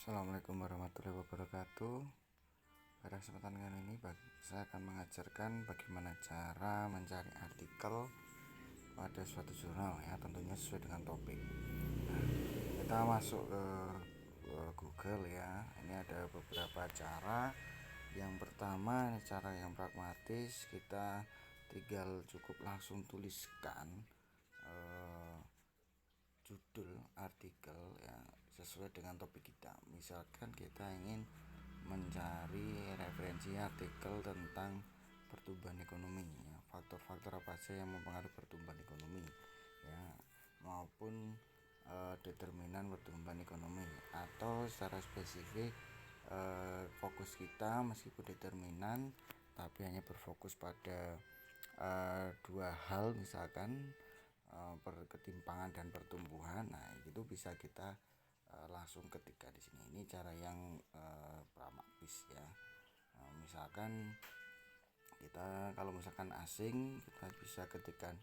Assalamualaikum warahmatullahi wabarakatuh. Pada kesempatan kali ini saya akan mengajarkan bagaimana cara mencari artikel pada suatu jurnal ya, tentunya sesuai dengan topik. Kita masuk ke Google ya. Ini ada beberapa cara. Yang pertama, ini cara yang pragmatis. Kita tinggal cukup langsung tuliskan judul artikel ya sesuai dengan topik kita. Misalkan kita ingin mencari referensi artikel tentang pertumbuhan ekonomi ya, faktor-faktor apa saja yang mempengaruhi pertumbuhan ekonomi ya, maupun determinan pertumbuhan ekonomi, atau secara spesifik fokus kita meskipun determinan tapi hanya berfokus pada dua hal, misalkan ketimpangan dan pertumbuhan. Nah, itu bisa kita langsung ketikkan di sini. Ini cara yang pragmatis ya. Misalkan kita kalau misalkan asing, kita bisa ketikkan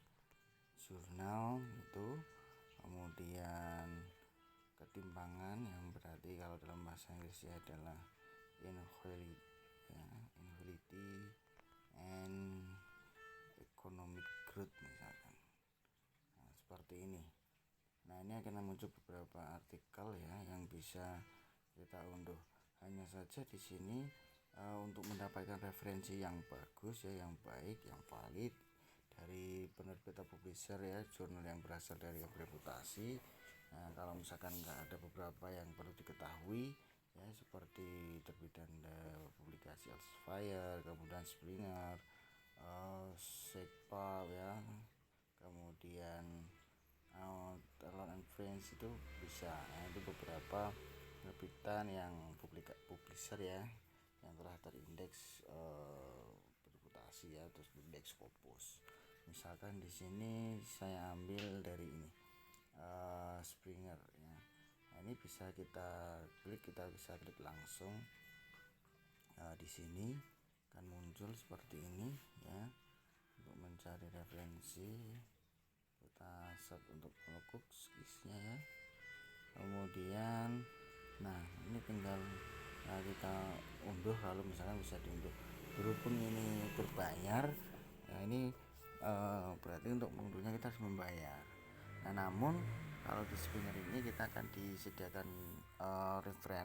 jurnal itu, kemudian ketimpangan yang berarti kalau dalam bahasa Inggrisnya adalah inequality ya, inequality and economic growth misalkan. Seperti ini. Nah, ini akan muncul beberapa artikel ya yang bisa kita unduh. Hanya saja di sini untuk mendapatkan referensi yang bagus ya, yang baik, yang valid dari penerbit atau publisher ya, jurnal yang berasal dari yang bereputasi. Nah, kalau misalkan nggak ada beberapa yang perlu diketahui ya, seperti terbitan publikasi Elsevier, kemudian Springer, Sekpa ya, kemudian Talent and Friends, itu bisa ya, itu beberapa penerbitan yang publisher ya yang telah terindeks bereputasi ya, terus indeks Scopus. Misalkan di sini saya ambil dari ini Springer ya. Nah, ini bisa kita bisa klik langsung. Di sini akan muncul seperti ini ya, untuk mencari referensi. Kita search untuk Cookies-nya ya, kemudian nah ini tinggal kita unduh, lalu misalkan bisa diunduh. Berhubung ini berbayar ya, ini berarti untuk mengunduhnya kita harus membayar. Nah, namun kalau di Springer ini kita akan disediakan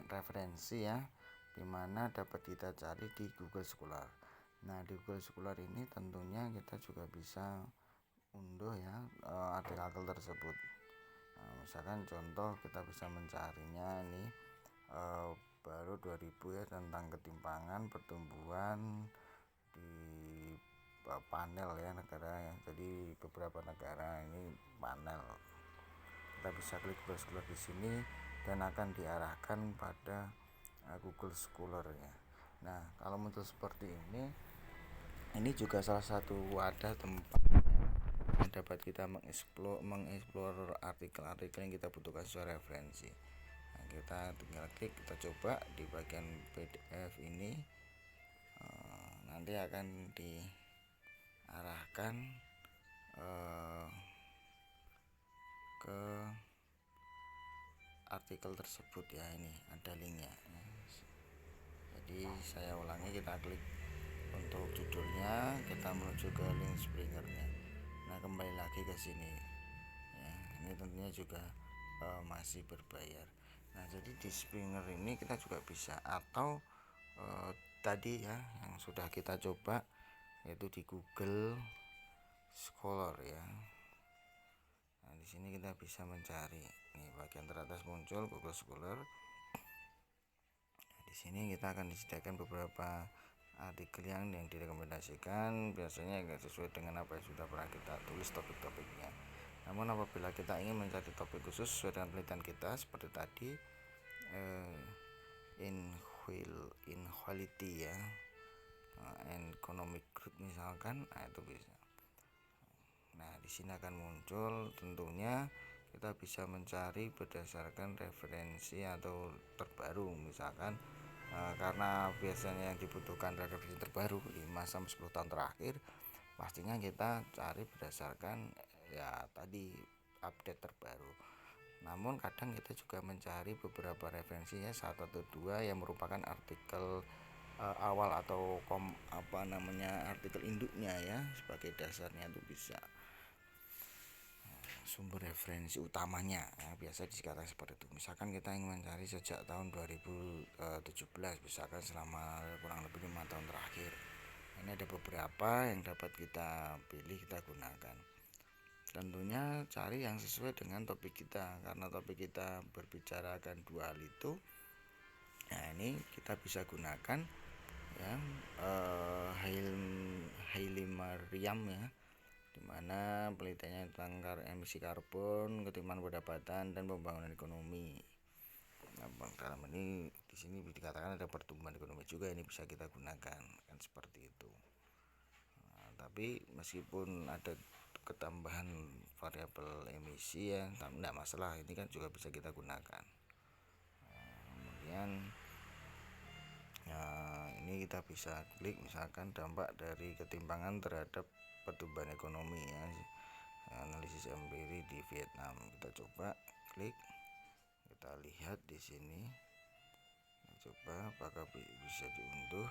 referensi ya, dimana dapat kita cari di Google Scholar. Nah, di Google Scholar ini tentunya kita juga bisa unduh ya artikel tersebut. Nah, misalkan contoh kita bisa mencarinya ini baru 2000 ya, tentang ketimpangan pertumbuhan di panel ya negara ya. Jadi beberapa negara ini panel. Kita bisa klik Google Scholar di sini dan akan diarahkan pada Google Scholar ya. Nah, kalau muncul seperti ini juga salah satu wadah tempat yang dapat kita mengeksplor artikel-artikel yang kita butuhkan sesuai referensi. Nah, kita tinggal klik, kita coba di bagian PDF ini, nanti akan diarahkan ke artikel tersebut ya. Ini ada linknya. Jadi saya ulangi, kita klik untuk judulnya, kita menuju ke link Springernya. Nah, kembali lagi ke sini ya, ini tentunya juga masih berbayar. Nah, jadi di Springer ini kita juga bisa, atau tadi ya yang sudah kita coba yaitu di Google Scholar ya. Nah, di sini kita bisa mencari. Nih, bagian teratas muncul Google Scholar. Nah, di sini kita akan disediakan beberapa artikel yang direkomendasikan, biasanya agak sesuai dengan apa yang sudah pernah kita tulis topik-topiknya. Namun apabila kita ingin mencari topik khusus sesuai dengan penelitian kita, seperti tadi inequality ya, and economic growth misalkan, nah itu bisa. Nah, di sini akan muncul, tentunya kita bisa mencari berdasarkan referensi atau terbaru, misalkan karena biasanya yang dibutuhkan referensi terbaru 5-10 tahun terakhir, pastinya kita cari berdasarkan ya tadi update terbaru. Namun kadang kita juga mencari beberapa referensinya satu atau dua yang merupakan artikel awal atau artikel induknya ya, sebagai dasarnya itu bisa sumber referensi utamanya ya, biasa dikatakan seperti itu. Misalkan kita ingin mencari sejak tahun 2017, misalkan selama kurang lebih 5 tahun terakhir, ini ada beberapa yang dapat kita pilih, kita gunakan. Tentunya cari yang sesuai dengan topik kita, karena topik kita berbicara akan dua hal itu. Nah ini kita bisa gunakan ya, Haile Mariam ya, dimana penelitiannya tentang emisi karbon, ketimpangan pendapatan, dan pembangunan ekonomi. Nah, dalam ini di sini dikatakan ada pertumbuhan ekonomi juga, ini bisa kita gunakan kan seperti itu. Nah, tapi meskipun ada ketambahan variabel emisi ya, tidak masalah, ini kan juga bisa kita gunakan. Kemudian ya, ini kita bisa klik misalkan dampak dari ketimpangan terhadap pertumbuhan ekonomi ya, analisis empirik di Vietnam. Kita coba klik, kita lihat di sini, kita coba apakah bisa diunduh.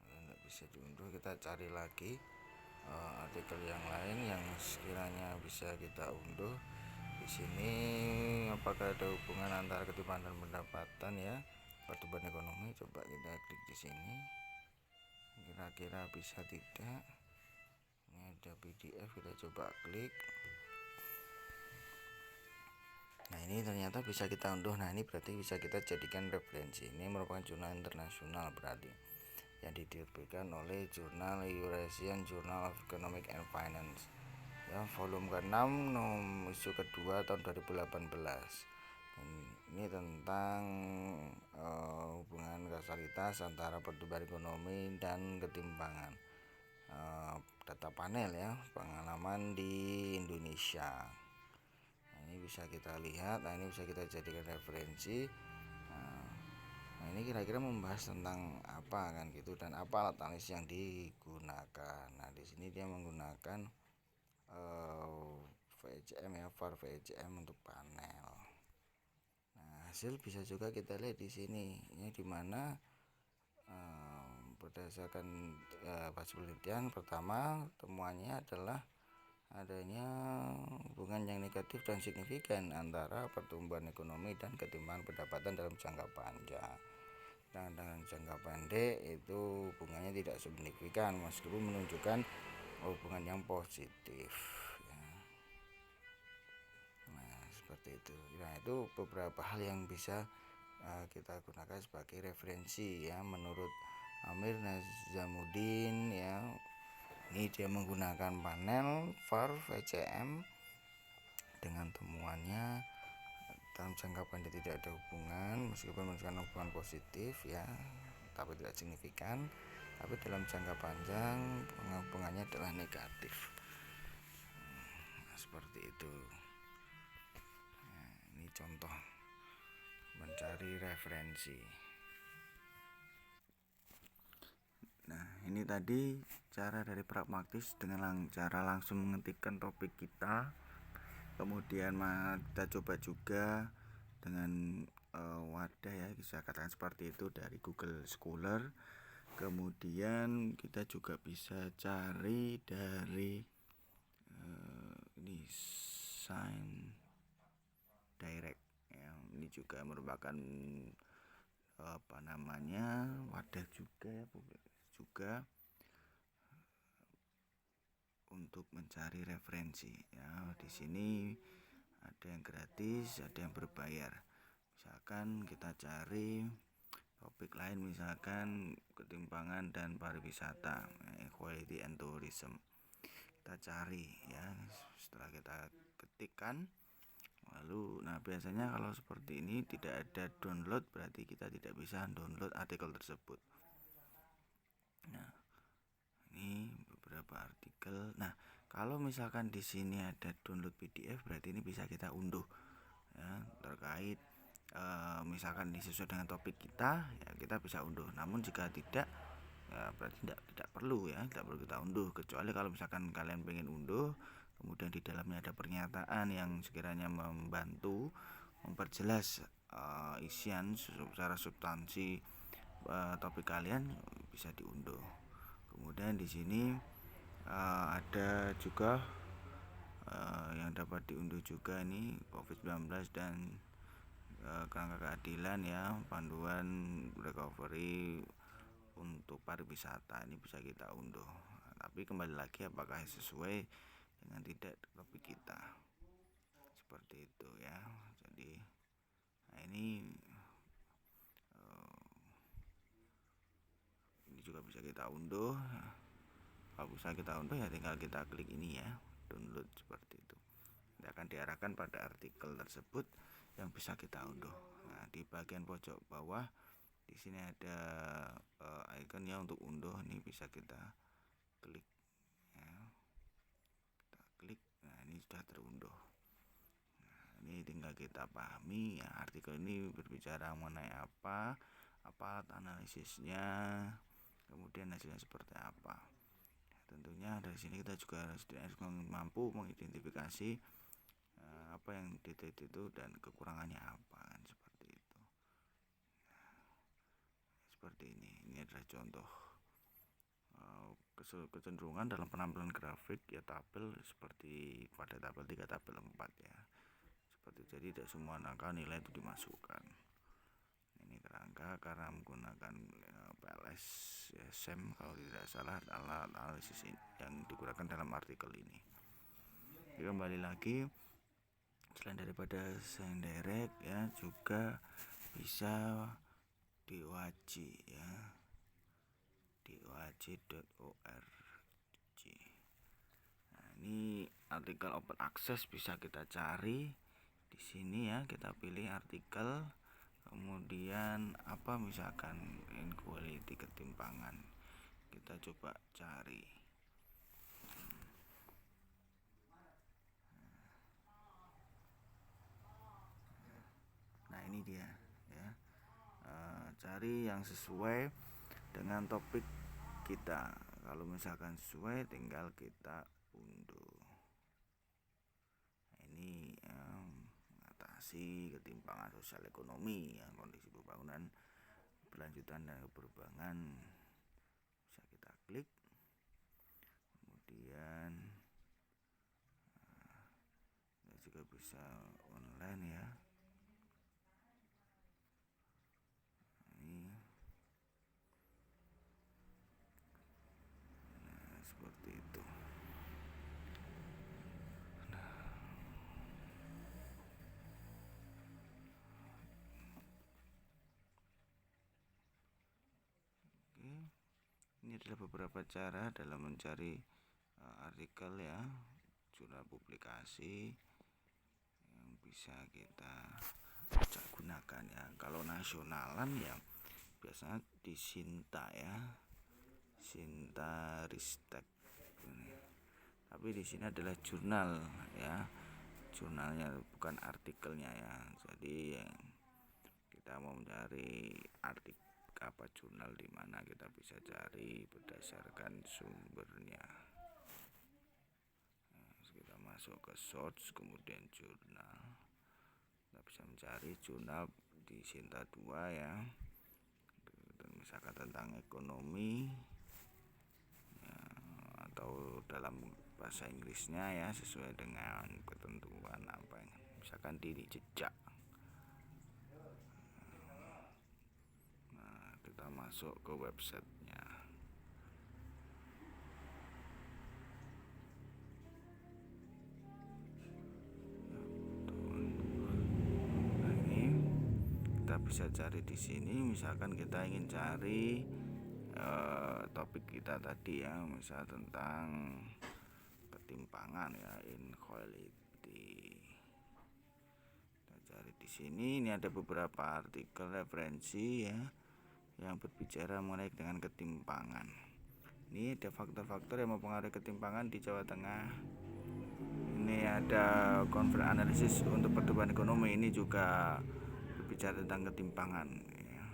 Tidak bisa diunduh, kita cari lagi artikel yang lain yang sekiranya bisa kita unduh. Di sini apakah ada hubungan antara ketimpangan dan pendapatan ya, pertumbuhan ekonomi. Coba kita klik di sini, kira-kira bisa tidak. Ini ada PDF, kita coba klik. Nah ini ternyata bisa kita unduh. Nah ini berarti bisa kita jadikan referensi. Ini merupakan jurnal internasional berarti, yang diterbitkan oleh jurnal Eurasian Journal of Economic and Finance ya, volume ke-6 isu kedua tahun 2018. Ini tentang hubungan kausalitas antara pertumbuhan ekonomi dan ketimpangan. Data panel ya, pengalaman di Indonesia. Nah, ini bisa kita lihat. Nah ini bisa kita jadikan referensi. Nah ini kira-kira membahas tentang apa kan gitu, dan apa alat analisis yang digunakan. Nah di sini dia menggunakan VCM ya, VAR VCM untuk panel. Nah hasil bisa juga kita lihat di sini, ini dimana berdasarkan hasil penelitian pertama, temuannya adalah adanya hubungan yang negatif dan signifikan antara pertumbuhan ekonomi dan ketimpangan pendapatan dalam jangka panjang. Dan dengan jangka pendek itu hubungannya tidak signifikan, meskipun menunjukkan hubungan yang positif ya. Nah seperti itu. Nah itu beberapa hal yang bisa kita gunakan sebagai referensi ya, menurut Amir Nazamuddin ya. Ini dia menggunakan panel VAR VCM dengan temuannya dalam jangka pendek tidak ada hubungan, meskipun menunjukkan hubungan positif ya, tapi tidak signifikan. Tapi dalam jangka panjang hubungannya adalah negatif. Nah, seperti itu. Nah, ini contoh mencari referensi. Nah ini tadi cara dari pragmatis dengan cara langsung mengetikkan topik kita. Kemudian kita coba juga dengan wadah ya, bisa katakan seperti itu, dari Google Scholar. Kemudian kita juga bisa cari dari ini Sign Direct ya. Ini juga merupakan wadah juga untuk mencari referensi ya. Di sini ada yang gratis, ada yang berbayar. Misalkan kita cari topik lain, misalkan ketimpangan dan pariwisata, equality and tourism. Kita cari ya, setelah kita ketikkan lalu, nah biasanya kalau seperti ini tidak ada download, berarti kita tidak bisa download artikel tersebut. Nah ini beberapa artikel. Nah kalau misalkan di sini ada download PDF, berarti ini bisa kita unduh ya, terkait misalkan ini sesuai dengan topik kita ya, kita bisa unduh. Namun jika tidak, ya berarti tidak perlu ya, tidak perlu kita unduh, kecuali kalau misalkan kalian pengen unduh kemudian di dalamnya ada pernyataan yang sekiranya membantu memperjelas isian secara substansi topik kalian, bisa diunduh. Kemudian di sini ada juga yang dapat diunduh juga ini COVID-19 dan kerangka keadilan ya, panduan recovery untuk pariwisata, ini bisa kita unduh. Tapi kembali lagi apakah sesuai dengan tidak topik kita, seperti itu ya. Jadi ini juga bisa kita unduh. Kalau bisa kita unduh ya tinggal kita klik ini ya, download, seperti itu. Nanti akan diarahkan pada artikel tersebut yang bisa kita unduh. Nah, di bagian pojok bawah di sini ada ikonnya untuk unduh, ini bisa kita klik ya. Kita klik, nah ini sudah terunduh. Nah, ini tinggal kita pahami ya, artikel ini berbicara mengenai apa analisisnya, kemudian hasilnya seperti apa. Tentunya dari sini kita juga harus mampu mengidentifikasi apa yang detail itu dan kekurangannya apa, kan seperti itu. Seperti ini adalah contoh kecenderungan dalam penampilan grafik ya, tabel seperti pada tabel 3, tabel 4 ya. Seperti jadi tidak semua angka nilai itu dimasukkan. Ini kerangka karena menggunakan PLS ya, SEM kalau tidak salah, alat analisis yang digunakan dalam artikel ini. Jadi kembali lagi, selain daripada sign direct ya, juga bisa DOAJ ya, DOAJ.org. Nah, ini artikel open access bisa kita cari di sini ya, kita pilih artikel, kemudian apa misalkan inequality, ketimpangan, kita coba cari. Nah ini dia ya, cari yang sesuai dengan topik kita. Kalau misalkan sesuai tinggal kita unduh. Nah, ini mengatasi ketimpangan sosial ekonomi ya, kondisi pembangunan berlanjutan dan keberbangan, bisa kita klik. Kemudian kita juga bisa online ya. Ini nah, seperti itu. Ini adalah beberapa cara dalam mencari artikel ya, jurnal publikasi yang bisa kita gunakan ya. Kalau nasionalan ya biasanya di Sinta ya, Sinta Ristek. Tapi di sini adalah jurnal ya, jurnalnya bukan artikelnya ya. Jadi kita mau mencari artikel apa jurnal di mana, kita bisa cari berdasarkan sumbernya. Nah, kita masuk ke source, kemudian jurnal, kita bisa mencari jurnal di Sinta 2 ya, misalkan tentang ekonomi ya, atau dalam bahasa Inggrisnya ya, sesuai dengan ketentuan apa yang misalkan diri jejak. Kita masuk ke websitenya. Nah, ini kita bisa cari di sini. Misalkan kita ingin cari topik kita tadi ya, misal tentang ketimpangan ya, inequality. Kita cari di sini. Ini ada beberapa artikel referensi ya, yang berbicara mengenai dengan ketimpangan. Ini ada faktor-faktor yang mempengaruhi ketimpangan di Jawa Tengah. Ini ada convergence analisis untuk pertumbuhan ekonomi, ini juga berbicara tentang ketimpangan ya.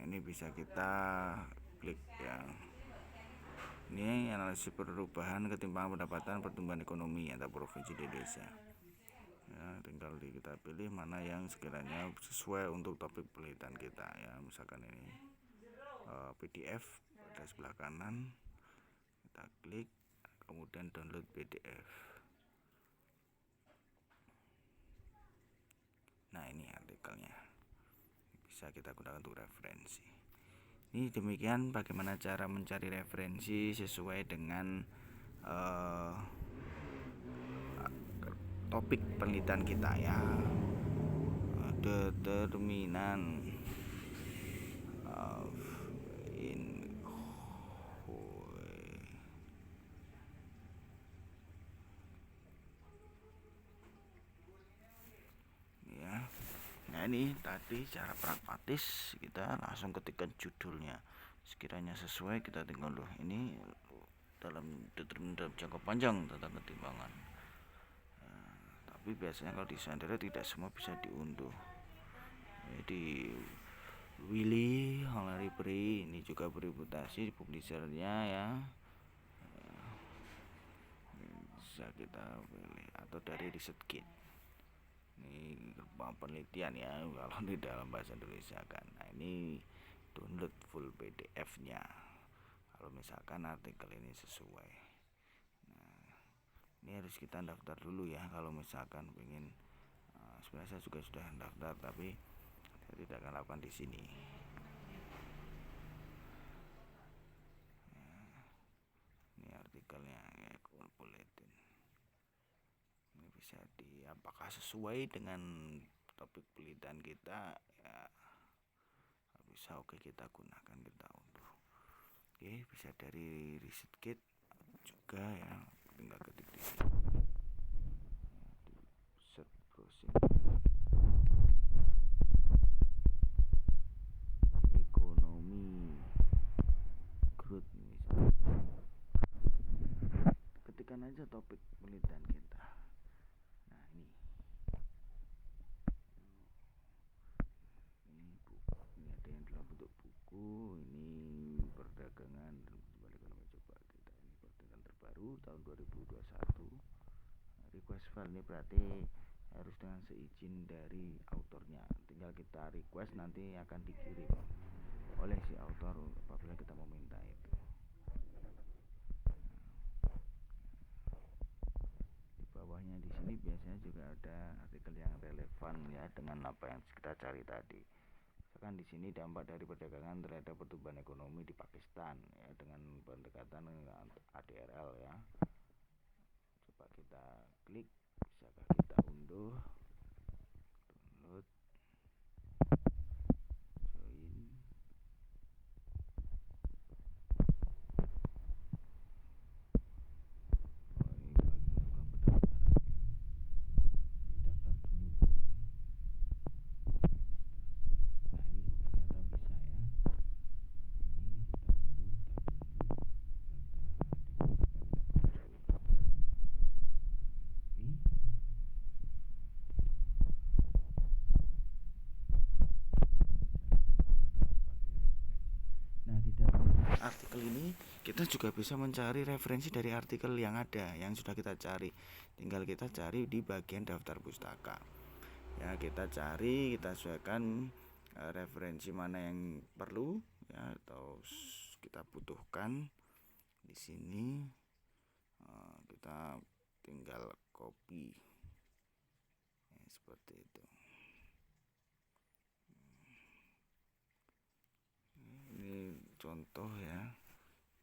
ini bisa kita klik ya. Ini analisis perubahan ketimpangan pendapatan pertumbuhan ekonomi antar provinsi di Indonesia. Ya, tinggal kita pilih mana yang sekiranya sesuai untuk topik penelitian kita ya. Misalkan ini PDF pada sebelah kanan, kita klik, kemudian download PDF. Nah, ini artikelnya, bisa kita gunakan untuk referensi. Ini demikian bagaimana cara mencari referensi sesuai dengan topik penelitian kita ya. Determinan of ya. Nah, ini tadi cara pragmatis, kita langsung ketikkan judulnya. Sekiranya sesuai kita tinggal loh ini dalam jangka panjang tentang ketimpangan. Tapi biasanya kalau di Sandera tidak semua bisa diunduh. Jadi Willy Holary ini juga bereputasi publishernya ya. Bisa kita pilih atau dari ResearchGate. Ini penelitian ya kalau di dalam bahasa Indonesia kan. Nah, ini download full PDF-nya. Kalau misalkan artikel ini sesuai. Nah, ini harus kita daftar dulu ya kalau misalkan pengen. Sebenarnya saya juga sudah daftar tapi saya tidak akan lakukan di sini. Ini artikelnya ya, bulletin. Ini bisa apakah sesuai dengan topik penelitian kita ya, bisa oke kita gunakan, kita unduh. Oke, bisa dari ResearchGate juga ya, tinggal ketik di sini. Di search browsing. Ekonomi growth misalnya. Ketikkan aja topik penelitian kita. Nah, ini buku. Ini ada yang dalam bentuk buku. Ini perdagangan ekonomi, coba kita ini perdagangan terbaru tahun 2021. Request file ini berarti harus dengan seizin dari autornya. Tinggal kita request, nanti akan dikirim oleh si autor apabila kita meminta itu. Di bawahnya di sini biasanya juga ada artikel yang relevan ya dengan apa yang kita cari tadi. Misalkan di sini dampak dari perdagangan terhadap pertumbuhan ekonomi di Pakistan ya, dengan pendekatan ADRL ya. Coba kita klik, bisakah kita unduh, download, join. Artikel ini kita juga bisa mencari referensi dari artikel yang ada yang sudah kita cari. Tinggal kita cari di bagian daftar pustaka ya, kita cari, kita sesuaikan referensi mana yang perlu ya atau kita butuhkan. Di sini kita tinggal copy ya, seperti itu. Ini contoh ya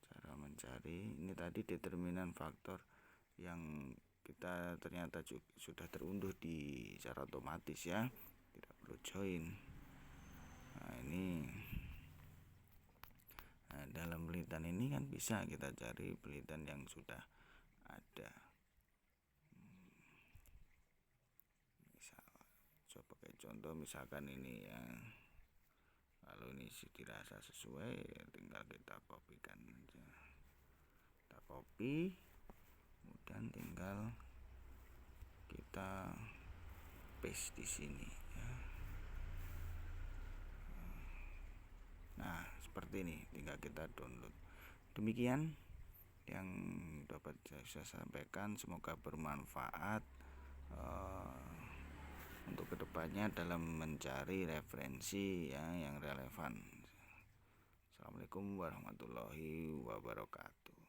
cara mencari. Ini tadi determinan faktor yang kita ternyata sudah terunduh di secara otomatis ya, tidak perlu join. Nah, ini dalam penelitian ini kan bisa kita cari penelitian yang sudah ada. Misal coba kayak contoh misalkan ini ya, kalau ini dirasa sesuai ya tinggal kita kopikan aja, kita copy, kemudian tinggal kita paste di sini ya. seperti ini, tinggal kita download. Demikian yang dapat saya sampaikan, semoga bermanfaat untuk kedepannya dalam mencari referensi ya yang relevan. Assalamualaikum warahmatullahi wabarakatuh.